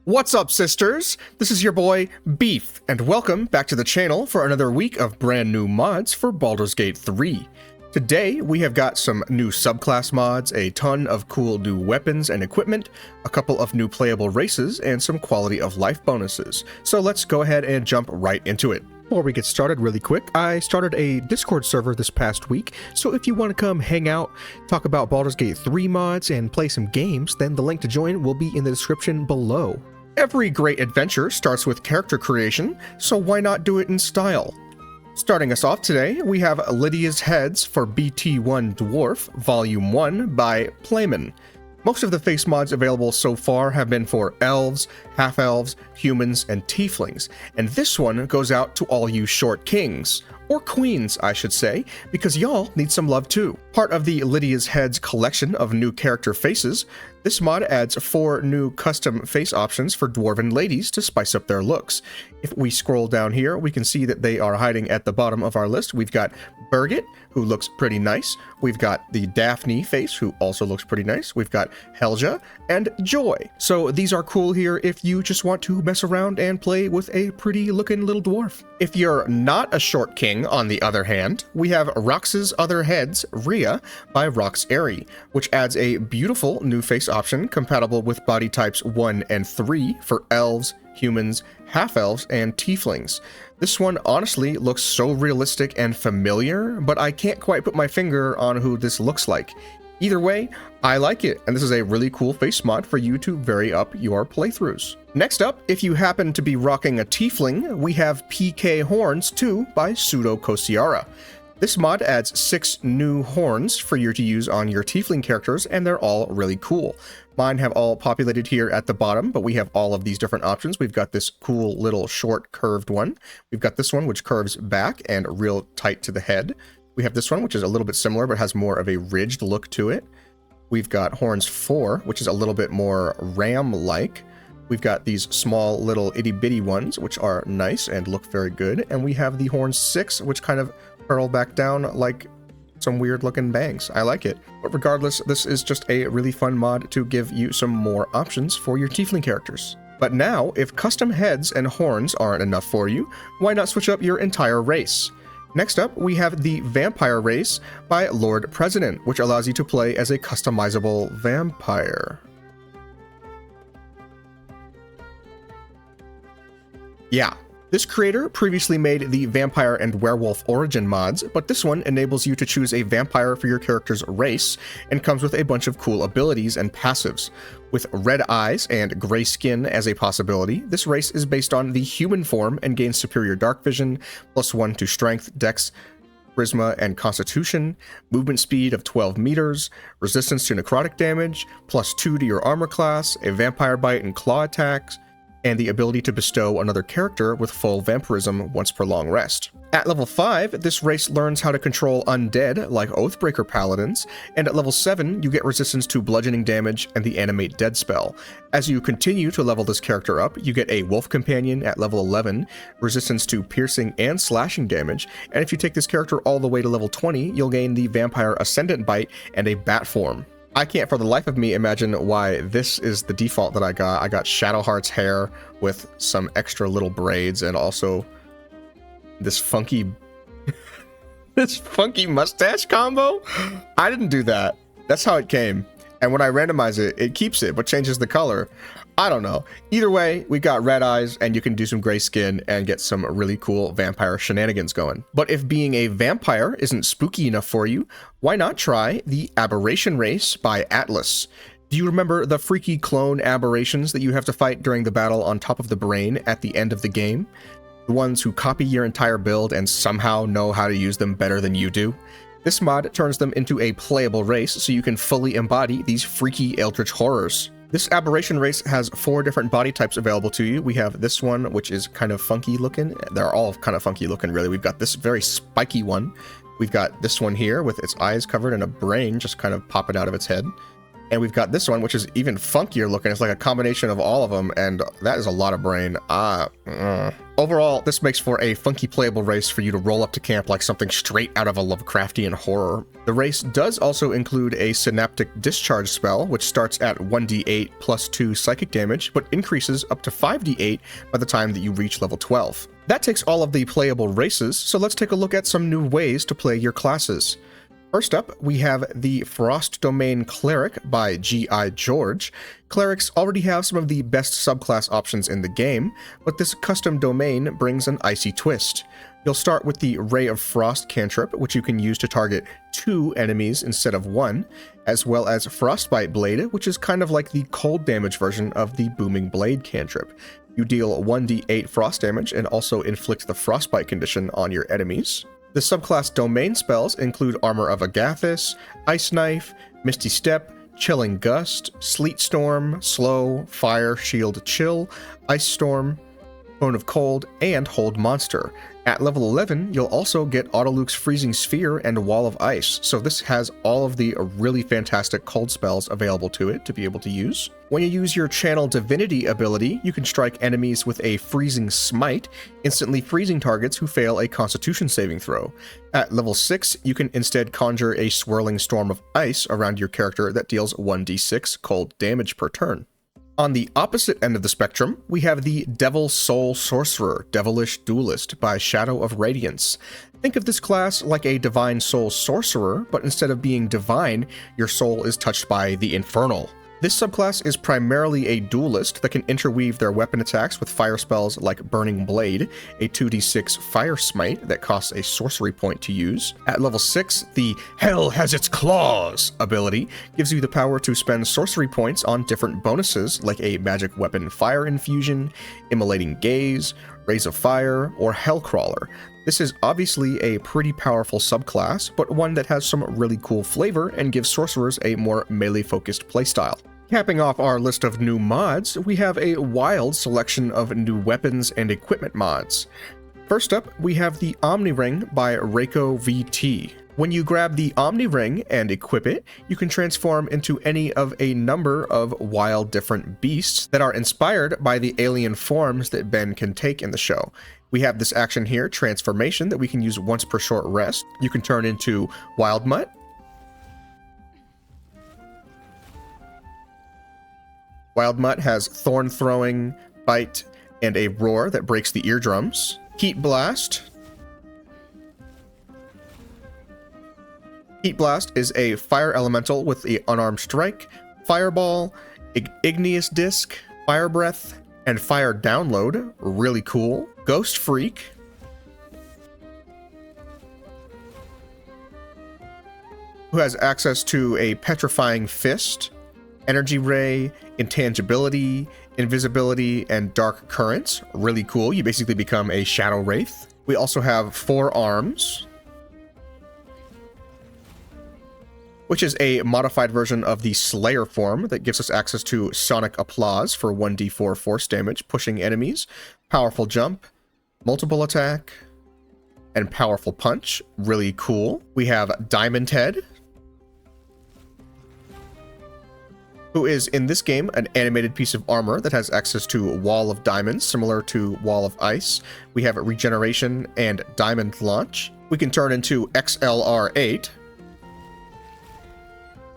What's up, sisters? This is your boy, Beef, and welcome back to the channel for another week of brand new mods for Baldur's Gate 3. Today, we have got some new subclass mods, a ton of cool new weapons and equipment, a couple of new playable races, and some quality of life bonuses. So let's go ahead and jump right into it. Before we get started really quick, I started a Discord server this past week, so if you want to come hang out, talk about Baldur's Gate 3 mods, and play some games, then the link to join will be in the description below. Every great adventure starts with character creation, so why not do it in style? Starting us off today, we have Lydia's Heads for BT1 Dwarf, Volume 1 by Playman. Most of the face mods available so far have been for elves, half-elves, humans, and tieflings, and this one goes out to all you short kings, or queens, I should say, because y'all need some love too. Part of the Lydia's Heads collection of new character faces, this mod adds 4 new custom face options for dwarven ladies to spice up their looks. If we scroll down here, we can see that they are hiding at the bottom of our list. We've got Birgit, who looks pretty nice. We've got the Daphne face, who also looks pretty nice. We've got Helja and Joy. So these are cool here if you just want to mess around and play with a pretty looking little dwarf. If you're not a short king, on the other hand, we have Rox's Other Heads, Rhea, by Rox Airy, which adds a beautiful new face option compatible with body types 1 and 3 for elves, humans, half-elves, and tieflings. This one honestly looks so realistic and familiar, but I can't quite put my finger on who this looks like. Either way, I like it, and this is a really cool face mod for you to vary up your playthroughs. Next up, if you happen to be rocking a tiefling, we have PK Horns 2 by Pseudo Kosiara. This mod adds 6 new horns for you to use on your tiefling characters, and they're all really cool. Mine have all populated here at the bottom, but we have all of these different options. We've got this cool little short curved one. We've got this one which curves back and real tight to the head. We have this one which is a little bit similar but has more of a ridged look to it. We've got Horns 4, which is a little bit more ram-like. We've got these small little itty-bitty ones, which are nice and look very good. And we have the Horns 6, which kind of curl back down like some weird looking bangs. I like it. But regardless, this is just a really fun mod to give you some more options for your tiefling characters. But now, if custom heads and horns aren't enough for you, why not switch up your entire race? Next up, we have the Vampire Race by Lord President, which allows you to play as a customizable vampire. Yeah. This creator previously made the Vampire and Werewolf Origin mods, but this one enables you to choose a vampire for your character's race and comes with a bunch of cool abilities and passives. With red eyes and gray skin as a possibility, this race is based on the human form and gains superior dark vision, +1 to strength, dex, charisma, and constitution, movement speed of 12 meters, resistance to necrotic damage, +2 to your armor class, a vampire bite and claw attacks, and the ability to bestow another character with full vampirism once per long rest. At level 5, this race learns how to control undead like Oathbreaker Paladins, and at level 7, you get resistance to bludgeoning damage and the Animate Dead spell. As you continue to level this character up, you get a Wolf Companion at level 11, resistance to piercing and slashing damage, and if you take this character all the way to level 20, you'll gain the Vampire Ascendant Bite and a Bat form. I can't for the life of me imagine why this is the default that I got. I got Shadowheart's hair with some extra little braids and also this funky mustache combo. I didn't do that. That's how it came. And when I randomize it, it keeps it but changes the color. I don't know. Either way, we got red eyes and you can do some gray skin and get some really cool vampire shenanigans going. But if being a vampire isn't spooky enough for you, why not try the Aberration Race by Atlas? Do you remember the freaky clone aberrations that you have to fight during the battle on top of the brain at the end of the game? The ones who copy your entire build and somehow know how to use them better than you do? This mod turns them into a playable race so you can fully embody these freaky eldritch horrors. This Aberration Race has 4 different body types available to you. We have this one, which is kind of funky looking. They're all kind of funky looking, really. We've got this very spiky one. We've got this one here with its eyes covered and a brain just kind of popping out of its head. And we've got this one, which is even funkier looking. It's like a combination of all of them, and that is a lot of brain. Overall, this makes for a funky playable race for you to roll up to camp like something straight out of a Lovecraftian horror. The race does also include a synaptic discharge spell, which starts at 1d8 plus 2 psychic damage, but increases up to 5d8 by the time that you reach level 12. That takes all of the playable races, so let's take a look at some new ways to play your classes. First up, we have the Frost Domain Cleric by G.I. George. Clerics already have some of the best subclass options in the game, but this custom domain brings an icy twist. You'll start with the Ray of Frost cantrip, which you can use to target 2 enemies instead of 1, as well as Frostbite Blade, which is kind of like the cold damage version of the Booming Blade cantrip. You deal 1d8 frost damage and also inflict the frostbite condition on your enemies. The subclass domain spells include Armor of Agathis, Ice Knife, Misty Step, Chilling Gust, Sleet Storm, Slow, Fire, Shield, Chill, Ice Storm, Bone of Cold, and Hold Monster. At level 11, you'll also get Autoluke's Freezing Sphere and Wall of Ice, so this has all of the really fantastic cold spells available to it to be able to use. When you use your Channel Divinity ability, you can strike enemies with a Freezing Smite, instantly freezing targets who fail a Constitution saving throw. At level 6, you can instead conjure a Swirling Storm of Ice around your character that deals 1d6 cold damage per turn. On the opposite end of the spectrum, we have the Devil Soul Sorcerer, Devilish Duelist by Shadow of Radiance. Think of this class like a Divine Soul Sorcerer, but instead of being divine, your soul is touched by the Infernal. This subclass is primarily a duelist that can interweave their weapon attacks with fire spells like Burning Blade, a 2d6 fire smite that costs a sorcery point to use. At level 6, the Hell Has Its Claws ability gives you the power to spend sorcery points on different bonuses like a magic weapon fire infusion, immolating gaze, rays of fire, or Hellcrawler. This is obviously a pretty powerful subclass, but one that has some really cool flavor and gives sorcerers a more melee-focused playstyle. Capping off our list of new mods, we have a wild selection of new weapons and equipment mods. First up, we have the Omniring by Reiko VT. When you grab the Omniring and equip it, you can transform into any of a number of wild different beasts that are inspired by the alien forms that Ben can take in the show. We have this action here, Transformation, that we can use once per short rest. You can turn into Wild Mutt, Wild Mutt has Thorn Throwing, Bite, and a Roar that breaks the eardrums. Heat Blast. Heat Blast is a fire elemental with the Unarmed Strike, Fireball, Igneous Disc, Fire Breath, and Fire Download. Really cool. Ghost Freak. Who has access to a Petrifying Fist, Energy Ray, Intangibility, Invisibility, and Dark Currents. Really cool. You basically become a Shadow Wraith. We also have Firearms, which is a modified version of the Slayer form that gives us access to Sonic Applause for 1d4 force damage, pushing enemies, Powerful Jump, Multiple Attack, and Powerful Punch. Really cool. We have Diamond Head, who is in this game an animated piece of armor that has access to Wall of Diamonds, similar to Wall of Ice. We have Regeneration and Diamond Launch. We can turn into XLR8,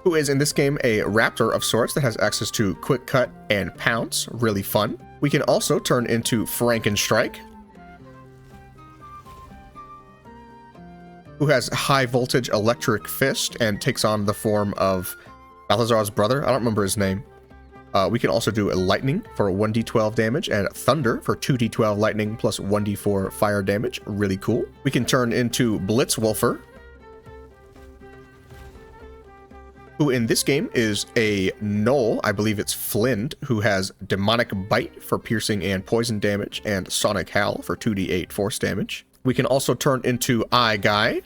who is in this game a raptor of sorts that has access to Quick Cut and Pounce. Really fun. We can also turn into Frankenstrike, who has High Voltage Electric Fist and takes on the form of Balthazar's brother. I don't remember his name. We can also do a Lightning for 1d12 damage and Thunder for 2d12 lightning plus 1d4 fire damage. Really cool. We can turn into Blitzwolfer, who in this game is a Gnoll, I believe it's Flind, who has Demonic Bite for piercing and poison damage and Sonic Howl for 2d8 force damage. We can also turn into Eye Guy,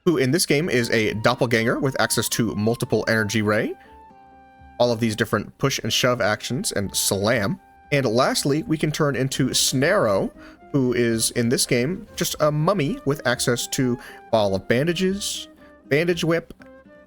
who in this game is a doppelganger with access to multiple energy ray, all of these different push and shove actions, and slam. And lastly, we can turn into Snarrow, who is in this game just a mummy with access to Ball of Bandages, Bandage Whip,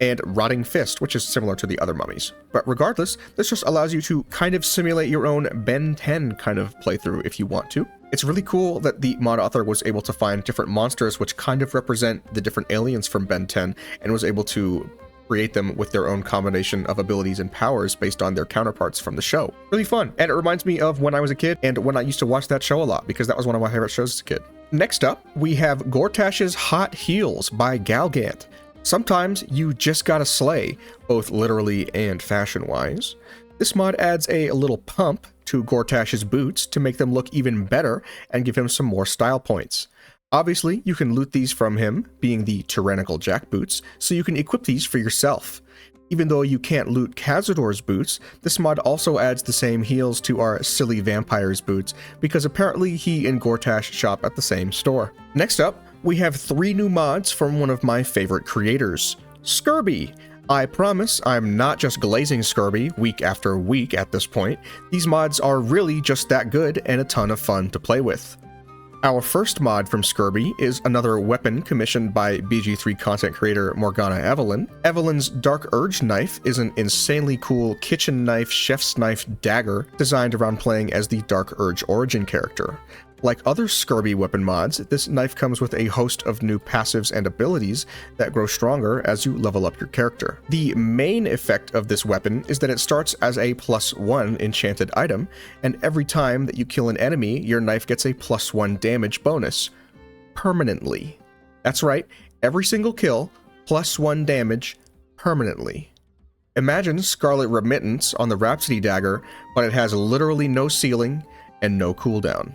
and Rotting Fist, which is similar to the other mummies. But regardless, this just allows you to kind of simulate your own Ben 10 kind of playthrough if you want to. It's really cool that the mod author was able to find different monsters which kind of represent the different aliens from Ben 10 and was able to create them with their own combination of abilities and powers based on their counterparts from the show. Really fun, and it reminds me of when I was a kid and when I used to watch that show a lot, because that was one of my favorite shows as a kid. Next up, we have Gortash's Hot Heels by Galgant. Sometimes you just gotta slay, both literally and fashion-wise. This mod adds a little pump to Gortash's boots to make them look even better and give him some more style points. Obviously, you can loot these from him, being the tyrannical jackboots, so you can equip these for yourself. Even though you can't loot Cazador's boots, this mod also adds the same heels to our silly vampire's boots, because apparently he and Gortash shop at the same store. Next up, we have 3 new mods from one of my favorite creators, Skirbie. I promise I'm not just glazing Skirbie week after week at this point. These mods are really just that good and a ton of fun to play with. Our first mod from Skirbie is another weapon commissioned by BG3 content creator Morgana Evelyn. Evelyn's Dark Urge knife is an insanely cool kitchen knife, chef's knife dagger designed around playing as the Dark Urge origin character. Like other Skirbie weapon mods, this knife comes with a host of new passives and abilities that grow stronger as you level up your character. The main effect of this weapon is that it starts as a +1 enchanted item, and every time that you kill an enemy, your knife gets a +1 damage bonus. Permanently. That's right, every single kill, +1 damage, permanently. Imagine Scarlet Remittance on the Rhapsody Dagger, but it has literally no ceiling and no cooldown.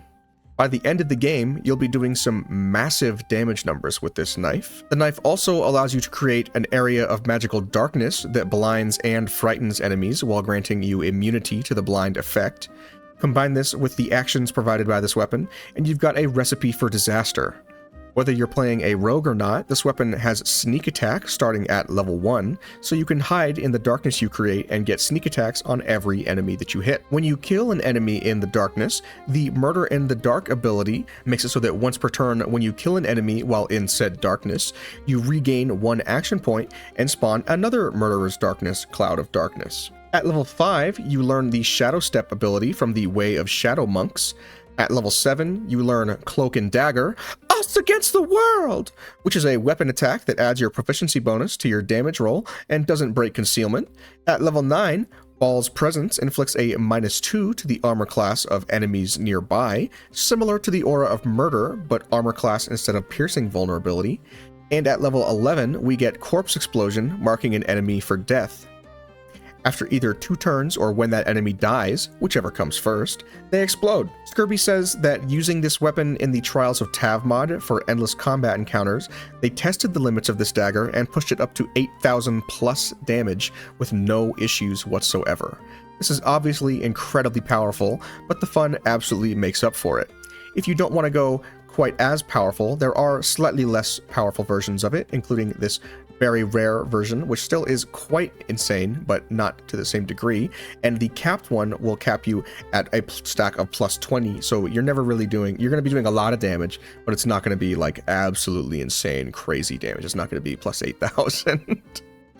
By the end of the game, you'll be doing some massive damage numbers with this knife. The knife also allows you to create an area of magical darkness that blinds and frightens enemies while granting you immunity to the blind effect. Combine this with the actions provided by this weapon, and you've got a recipe for disaster. Whether you're playing a rogue or not, this weapon has sneak attack starting at level 1, so you can hide in the darkness you create and get sneak attacks on every enemy that you hit. When you kill an enemy in the darkness, the Murder in the Dark ability makes it so that once per turn when you kill an enemy while in said darkness, you regain 1 action point and spawn another Murderer's Darkness Cloud of Darkness. At level 5, you learn the Shadow Step ability from the Way of Shadow Monks. At level 7, you learn Cloak and Dagger, Us Against the World, which is a weapon attack that adds your proficiency bonus to your damage roll and doesn't break concealment. At level 9, Ball's Presence inflicts a -2 to the armor class of enemies nearby, similar to the Aura of Murder, but armor class instead of piercing vulnerability. And at level 11, we get Corpse Explosion, marking an enemy for death. After either 2 turns or when that enemy dies, whichever comes first, they explode. Skirbie says that using this weapon in the Trials of Tav mod for endless combat encounters, they tested the limits of this dagger and pushed it up to 8,000 plus damage with no issues whatsoever. This is obviously incredibly powerful, but the fun absolutely makes up for it. If you don't want to go quite as powerful, there are slightly less powerful versions of it, including this very rare version, which still is quite insane, but not to the same degree, and the capped one will cap you at a stack of +20, so you're never really doing, you're going to be doing a lot of damage, but it's not going to be like absolutely insane, crazy damage. It's not going to be +8,000.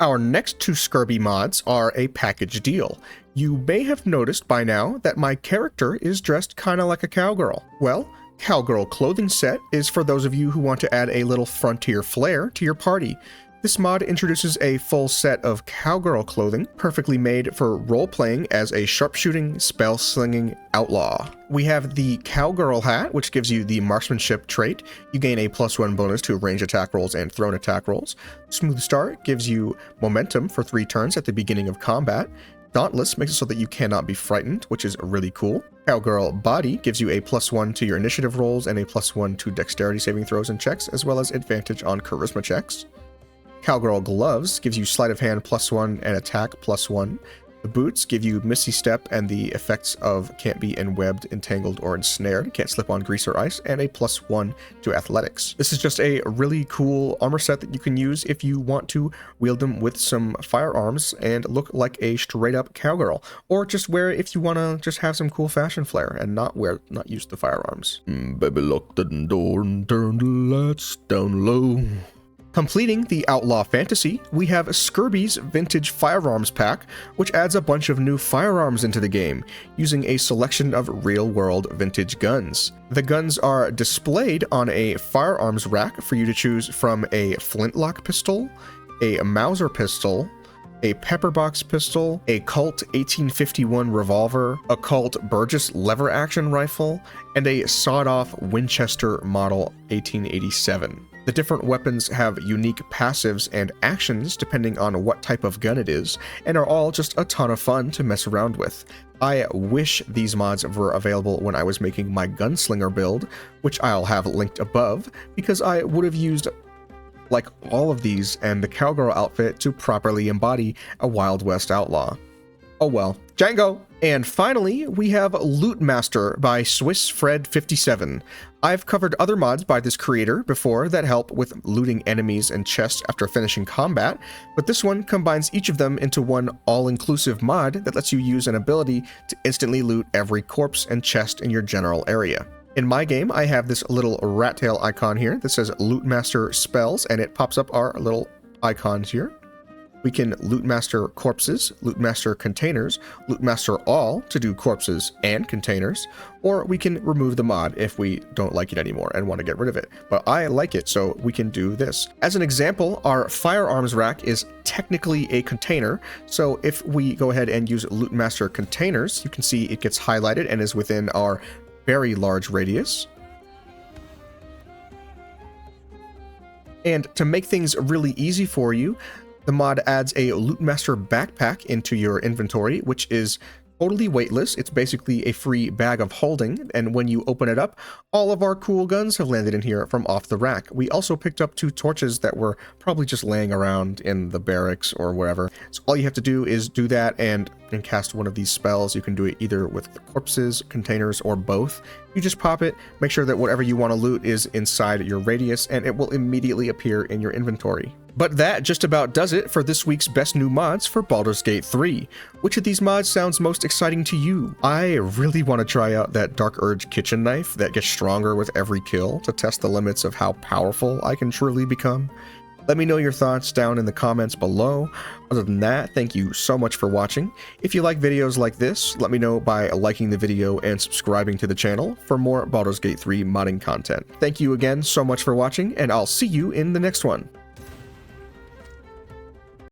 Our next 2 Skirbie mods are a package deal. You may have noticed by now that my character is dressed kind of like a cowgirl. Well, Cowgirl Clothing Set is for those of you who want to add a little frontier flair to your party. This mod introduces a full set of cowgirl clothing, perfectly made for role-playing as a sharpshooting, spell-slinging outlaw. We have the Cowgirl hat, which gives you the marksmanship trait. You gain a +1 bonus to range attack rolls and thrown attack rolls. Smooth Start gives you momentum for 3 turns at the beginning of combat. Dauntless makes it so that you cannot be frightened, which is really cool. Cowgirl Body gives you a +1 to your initiative rolls and a +1 to dexterity saving throws and checks, as well as advantage on charisma checks. Cowgirl Gloves gives you sleight of hand +1 and attack +1. The boots give you Misty Step and the effects of can't be enwebbed, entangled, or ensnared, can't slip on grease or ice, and a +1 to athletics. This is just a really cool armor set that you can use if you want to wield them with some firearms and look like a straight up cowgirl, or just wear it if you want to just have some cool fashion flair and not use the firearms. Baby, lock the door and turn the lights down low. Completing the Outlaw Fantasy, we have Skirbie's Vintage Firearms Pack, which adds a bunch of new firearms into the game, using a selection of real-world vintage guns. The guns are displayed on a firearms rack for you to choose from a flintlock pistol, a Mauser pistol, a pepperbox pistol, a Colt 1851 revolver, a Colt Burgess lever-action rifle, and a sawed-off Winchester Model 1887. The different weapons have unique passives and actions depending on what type of gun it is, and are all just a ton of fun to mess around with. I wish these mods were available when I was making my gunslinger build, which I'll have linked above, because I would have used like all of these and the cowgirl outfit to properly embody a Wild West outlaw. Oh well. Django! And finally, we have Loot Master by SwissFred57. I've covered other mods by this creator before that help with looting enemies and chests after finishing combat, but this one combines each of them into one all-inclusive mod that lets you use an ability to instantly loot every corpse and chest in your general area. In my game, I have this little rat tail icon here that says Loot Master Spells, and it pops up our little icons here. We can Loot Master Corpses, Loot Master Containers, Loot Master All to do corpses and containers, or we can remove the mod if we don't like it anymore and want to get rid of it. But I like it, so we can do this. As an example, our firearms rack is technically a container, so if we go ahead and use Loot Master Containers, you can see it gets highlighted and is within our very large radius. And to make things really easy for you, the mod adds a Loot Master backpack into your inventory, which is totally weightless. It's basically a free bag of holding, and when you open it up, all of our cool guns have landed in here from off the rack. We also picked up 2 torches that were probably just laying around in the barracks or wherever. So all you have to do is do that and cast one of these spells. You can do it either with the corpses, containers, or both. You just pop it, make sure that whatever you want to loot is inside your radius, and it will immediately appear in your inventory. But that just about does it for this week's best new mods for Baldur's Gate 3. Which of these mods sounds most exciting to you? I really want to try out that Dark Urge kitchen knife that gets stronger with every kill to test the limits of how powerful I can truly become. Let me know your thoughts down in the comments below. Other than that, thank you so much for watching. If you like videos like this, let me know by liking the video and subscribing to the channel for more Baldur's Gate 3 modding content. Thank you again so much for watching, and I'll see you in the next one.